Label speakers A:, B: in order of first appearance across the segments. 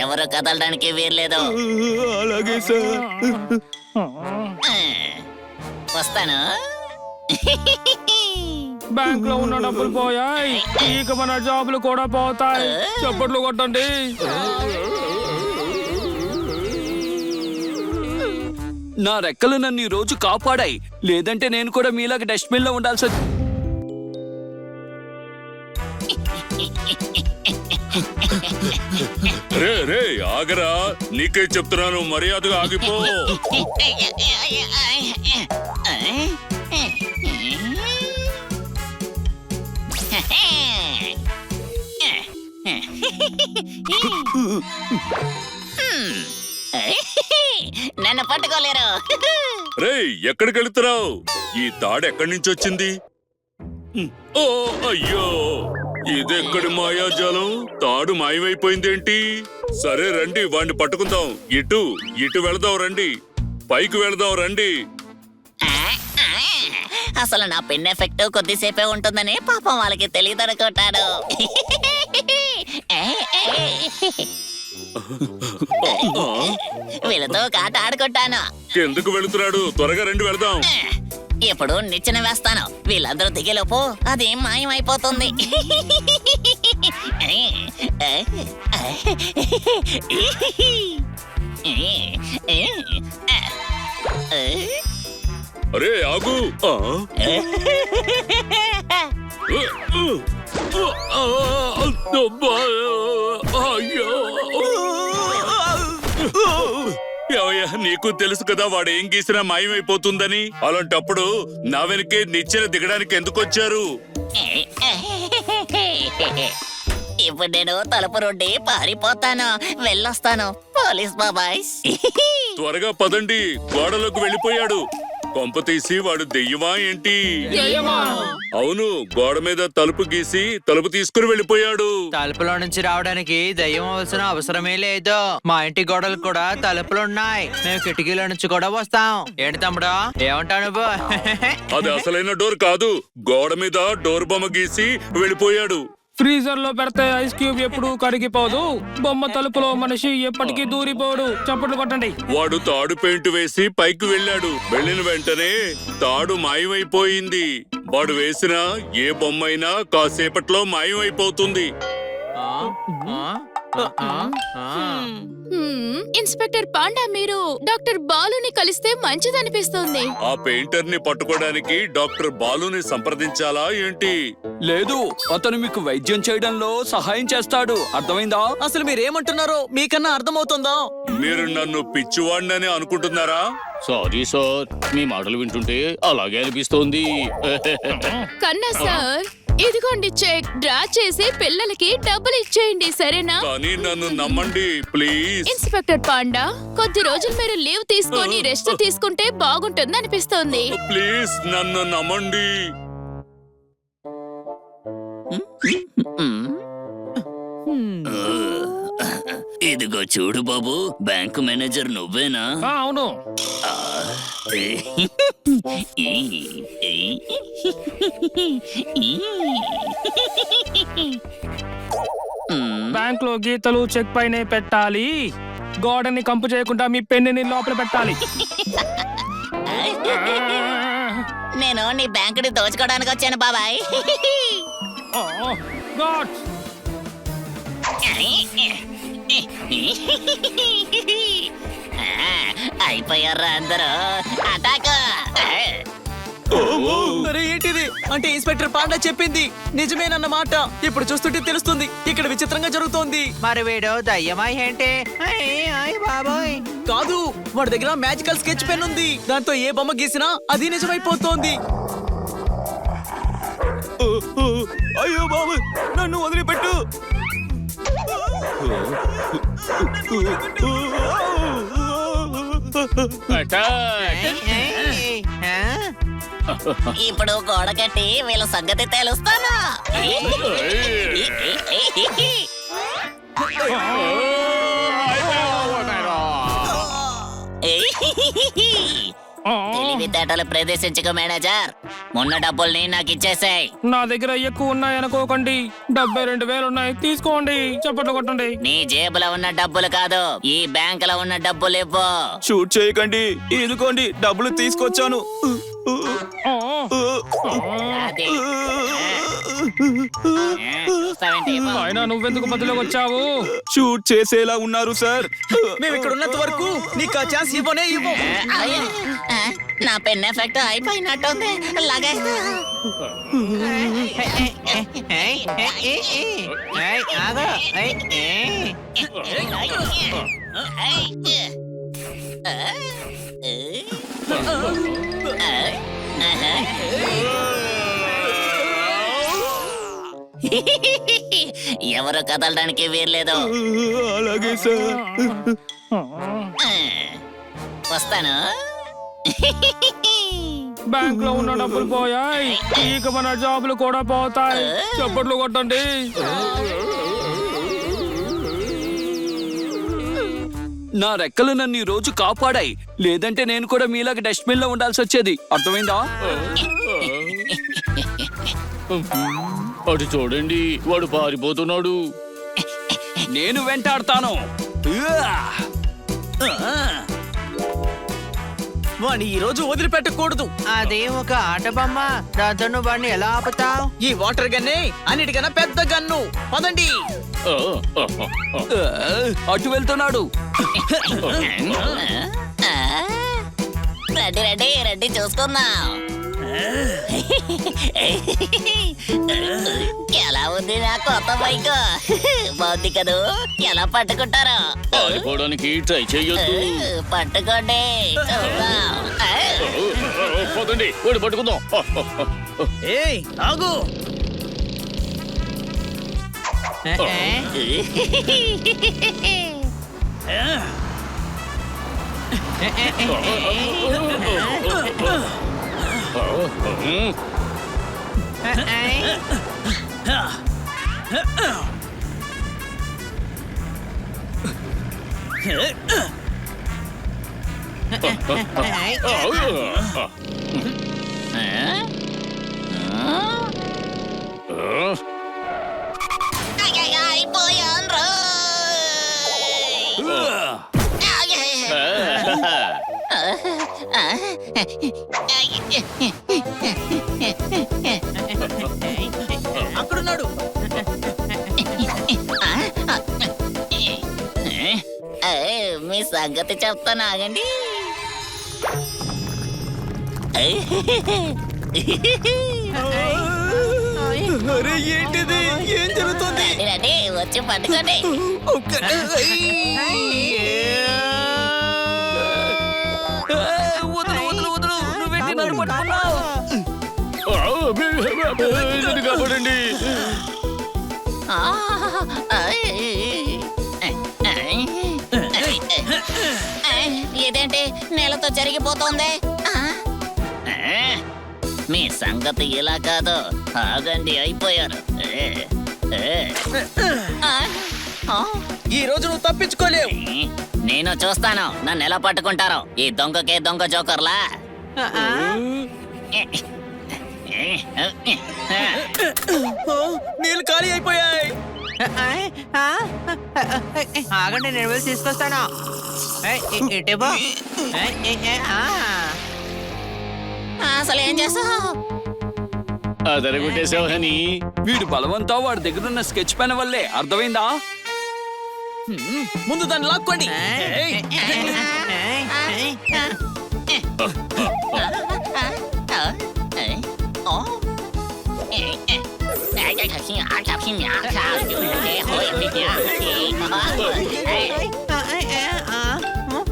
A: ఎవరు కదలడానికి వీర్లేదు.
B: అలాగే సార్.
A: వస్తాను.
C: బ్యాంక్ లో ఉన్న డబ్బులు పోయాయి, ఇక మన జాబులు కూడా పోతాయి. చప్పట్లు కొట్టండి.
B: నా రెక్కలు నన్ను ఈ రోజు కాపాడాయి, లేదంటే నేను కూడా మీలాగా డస్ట్బిన్ లో ఉండాల్సి.
D: రే రే ఆగరా, నీకే చెప్తున్నాను, మర్యాదగా ఆగిపో.
A: నన్ను పట్టుకోలేరు.
D: రే ఎక్కడికి వెళ్తున్నావు? ఈ తాడు ఎక్కడి నుంచి వచ్చింది? ఓ అయ్యో, ఇదెక్కడి మాయాజాలం? తాడు మాయమైపోయిందేంటి? సరే రండి, వాడిని పట్టుకుందాం. ఇటు ఇటు వెళదాం రండి, పైకి వెళదాం రండి.
A: అసలు నా పిన్ ఎఫెక్ట్ కొద్దిసేపే ఉంటుందని పాపం వాళ్ళకి తెలియదు అనుకుంటాను. వీళ్ళతో కాట ఆడుకుంటాను.
D: ఎందుకు వెళుతున్నాడు? త్వరగా రండి వెళదాం.
A: ఇప్పుడు నిచ్చెన వేస్తాను. వీళ్ళందరూ దిగేలోపు అది మాయమైపోతుంది.
D: అరే ఆగు. ఏవయ్యా, నీకు తెలుసు కదా వాడు ఏం గీసినా మాయమైపోతుందని. అలాంటప్పుడు నా వెనకే నిచ్చెన దిగడానికి ఎందుకు వచ్చారు?
A: ఇప్పుడు నేను తలుపు నుండి పారిపోతాను. వెళ్ళొస్తాను పోలీస్ బాబాయ్.
D: త్వరగా పదండి, గోడలోకి వెళ్ళిపోయాడు. కొంప తీసి వాడు దెయ్యమా ఏంటి? అవును, గోడ మీద తలుపు గీసి తలుపు తీసుకుని వెళ్ళిపోయాడు.
E: తలుపులో నుంచి రావడానికి దయ్యం అవసరం అవసరమే లేదు. మా ఇంటి గోడలు కూడా తలుపులున్నాయి. మేము కిటికీలో నుంచి కూడా వస్తాం. ఏంటి తమ్ముడు, ఏమంటావు నువ్వు?
D: అది అసలైన డోర్ కాదు, గోడ మీద డోర్ బొమ్మ గీసి వెళ్ళిపోయాడు.
C: ఫ్రీజర్ లో పెడితే ఐస్ క్యూబ్ ఎప్పుడు కరిగిపోదు. బొమ్మ తలుపులో మనిషి ఎప్పటికీ దూరిపోడు. చప్పట్లు కొట్టండి.
D: వాడు తాడు పెయింట్ వేసి పైకి వెళ్ళాడు. వెళ్ళిన వెంటనే తాడు మాయమైపోయింది. వాడు వేసిన ఏ బొమ్మైనా కాసేపట్లో మాయమైపోతుంది.
F: ఇన్స్పెక్టర్ పాండా, మీరు డాక్టర్ బాలుని కలిస్తే మంచిదనిపిస్తుంది.
D: ఆ పెయింటర్ ని పట్టుకోవడానికి డాక్టర్ బాలుని సంప్రదించాలా ఏంటి?
B: లేదు, అతను మీకు వైద్యం చేయడంలో సహాయం చేస్తాడు. అర్థమైందా?
G: అసలు మీరేమంటున్నారో మీకన్నా అర్థమవుతుందా?
D: మీరు నన్ను పిచ్చివాడినని అనుకుంటున్నారా?
H: సారీ సార్, మీ మాటలు వింటుంటే అలాగే అనిపిస్తోంది.
F: కన్నా సార్, ఇదిగోండి చెక్. డ్రా చేసి పిల్లలకి డబ్బులు ఇచ్చేయండి, సరేనా?
D: కానీ నన్ను నమ్మండి ప్లీజ్.
F: ఇన్స్పెక్టర్ పాండా, కొద్ది రోజులు మీరు లీవ్ తీసుకొని రెస్ట్ తీసుకుంటే బాగుంటుంది అనిపిస్తోంది.
D: ప్లీజ్ నన్ను నమ్మండి.
A: ఇదిగో చూడు బాబు, బ్యాంకు మేనేజర్ నువ్వేనా?
C: అవును. బ్యాంక్ లో గీతలు చెక్ పైనే పెట్టాలి. గోడని కంపు చేయకుండా మీ పెన్నుని లోపల పెట్టాలి.
A: నేను నీ బ్యాంకుని దోచుకోవడానికి వచ్చాను బాబాయ్.
C: గాడ్,
A: అయిపోయారా అందరూ? అటాక్!
G: మరి ఏంటిది? అంటే ఇన్స్పెక్టర్ పాండా చెప్పింది నిజమేనన్నమాట. ఇప్పుడు చూస్తుంటే తెలుస్తుంది ఇక్కడ విచిత్రంగా జరుగుతోంది.
E: మరి వీడు దయ్యమా ఏంటి? బాబోయ్,
G: కాదు, వాడి దగ్గర మ్యాజికల్ స్కెచ్ పెన్ ఉంది. దాంతో ఏ బొమ్మ గీసినా అది నిజమైపోతోంది. అయ్యో బాబు, నన్ను వదిలిపెట్టు.
A: ఇప్పుడు గోడ కట్టి వీళ్ళ సంగతి తెలుస్తాను. తెలివితేటలు ప్రదర్శించుకో మేనేజర్. ఉన్న డబ్బుల్ని నాకు ఇచ్చేసాయి.
C: నా దగ్గర ఎక్కువ ఉన్నాయి అనుకోకండి. 72,000 ఉన్నాయి, తీసుకోండి. చప్పట్లు కొట్టండి.
A: నీ జేబులో ఉన్న డబ్బులు కాదు, ఈ బ్యాంకులో ఉన్న డబ్బులు ఇవ్వు.
I: షూట్ చేయకండి, ఇదిగోండి డబ్బులు తీసుకొచ్చాను.
A: అది. చూస్తావేంటి? ఇవ్వు.
C: ఆయన నువ్వెందుకు మధ్యలోకి వచ్చావు?
I: షూట్ చేసేలా ఉన్నారు సార్.
G: మేము ఇక్కడ ఉన్నంత వరకు నీకు ఆ ఛాన్స్ ఇవ్వనే ఇవ్వం.
A: అయ్యో, నా పెన్ ఎఫెక్ట్ అయిపోయినట్టుంది. లాగేస్తా.
E: ఆగు.
A: ఎవరు కదలడానికి వీర్లేదు.
I: అలాగే సార్.
A: వస్తాను.
C: బ్యాంక్ లో ఉన్న డబ్బులు పోయాయి, ఇక మన జాబులు కూడా పోతాయి. చప్పట్లు కొట్టండి.
B: నా రెక్కలు నన్ను ఈ రోజు కాపాడాయి, లేదంటే నేను కూడా మీలాగా డస్ట్బిన్ లో ఉండాల్సి వచ్చేది. అర్థమైందా?
H: అటు చూడండి, వాడు పారిపోతున్నాడు.
B: నేను వెంటాడతాను.
G: వాణ్ణి ఈ రోజు వదిలిపెట్టకూడదు.
E: అది ఒక ఆట బొమ్మ, దాంతో నువ్వు వాడిని ఎలా ఆపుతావు?
G: ఈ వాటర్ గన్నే అన్నిటికన్నా పెద్ద గన్ను. పదండి.
B: అటు వెళ్తున్నాడు.
A: రెడ్డి రెడ్డి రెడ్డి చూసుకుందాం. ఎలా ఉంది నా కొత్త బైక్? బాగుంది కదూ? ఎలా పట్టుకుంటారు?
H: పారిపోవడానికి ట్రై చెయ్యొద్దు.
A: పట్టుకోండి, చూద్దాం.
H: పదండి, వాడు పట్టుకుందాం.
G: ఏయ్ ఆగు.
A: అయిపోయాను రా.
G: అక్కడున్నాడు.
A: మీ సంగతి చెప్తాను, ఆగండి.
G: అరే ఏంటిది? ఏం జరుగుతుంది?
A: రండి రండి, వచ్చి పట్టుకోండి.
B: వదులు వదులు వదులు, నువ్వేంటి నన్ను పట్టుకున్నావు?
H: నన్ను కాపాడండి.
A: ఇదేంటి నేలతో జరిగిపోతుంది? మీ సంగతి ఇలా కాదు, ఆగండి, అయిపోయారు.
G: ఈ రోజు నువ్వు తప్పించుకోలేవు.
A: నేను చూస్తాను నన్ను ఎలా పట్టుకుంటారో. ఈ దొంగకే దొంగ జోకర్లా.
G: నీళ్ళు ఖాళీ అయిపోయాయి.
E: ఆగండి, నేను వెళ్ళి తీసుకొస్తాను. ఇటేబో.
A: అసలు ఏం చేస్తావు?
H: అదరగొట్టేసావు హనీ.
B: వీడు బలవంతా వాడి దగ్గర ఉన్న స్కెచ్ పెన్ వల్లే. అర్థమైందా?
G: ముందు దాన్ని లాక్కోండి. ఏయ్.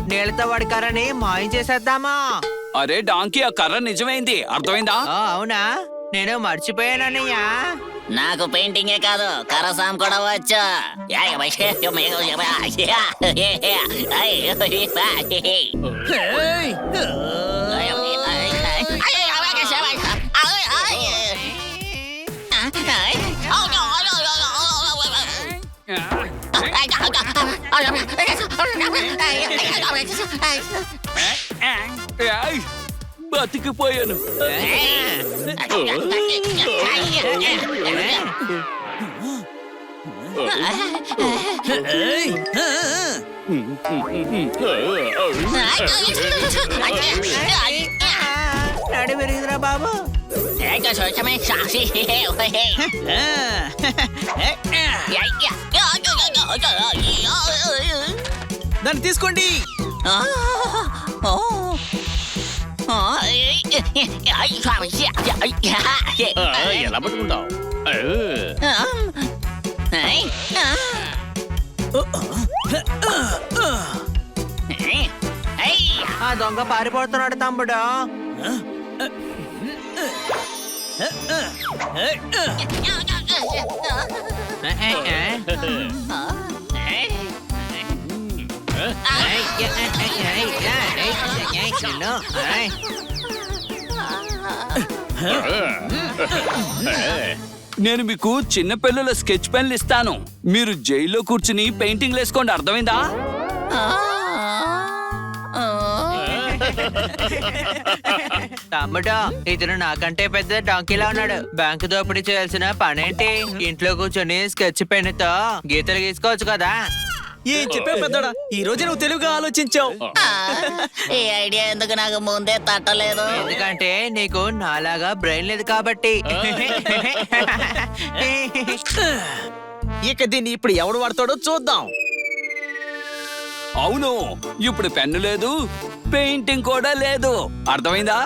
E: నీళ్ళతో వాడి కర్రని మాయం చేసేద్దామా?
B: అరే డాంకీ, ఆ కర్ర నిజమైంది. అర్థమైందా?
E: అవునా? నేను మర్చిపోయానన్నయ్యా.
A: నాకు పెయింటింగే కాదు, కరసాం కూడా వచ్చు.
G: ఏయ్.
B: బతికిపోయాను.
E: నడి విరిగిరా బాబు.
G: దాన్ని తీసుకోండి.
H: ఎలా పట్టుకుంటావు?
E: ఆ దొంగ పారిపోతున్నాడు తమ్ముడు.
B: నేను మీకు చిన్న పిల్లల స్కెచ్ పెన్లు ఇస్తాను. మీరు జైల్లో కూర్చుని పెయింటింగ్ వేసుకోండి, అర్థమైందా?
E: తమ్ముడు, ఇతను నాకంటే పెద్ద డాంకీలా ఉన్నాడు. బ్యాంకు దోపిడీ చేయాల్సిన పనేంటి? ఇంట్లో కూర్చొని స్కెచ్ పెన్నుతో గీతలు గీసుకోవచ్చు కదా.
G: ఏం చెప్పావు పెద్దోడా, ఈ రోజు నువ్వు తెలివిగా ఆలోచించావు.
A: ఈ ఐడియా ఎందుకు నాకు ముందే తట్టలేదు?
E: ఎందుకంటే నీకు నాలాగా బ్రెయిన్ లేదు కాబట్టి.
G: ఇక దీన్ని ఇప్పుడు ఎవడు వాడతాడో చూద్దాం.
B: అవును, ఇప్పుడు పెన్ను లేదు, పెయింటింగ్ కూడా లేదు, అర్థమైందా?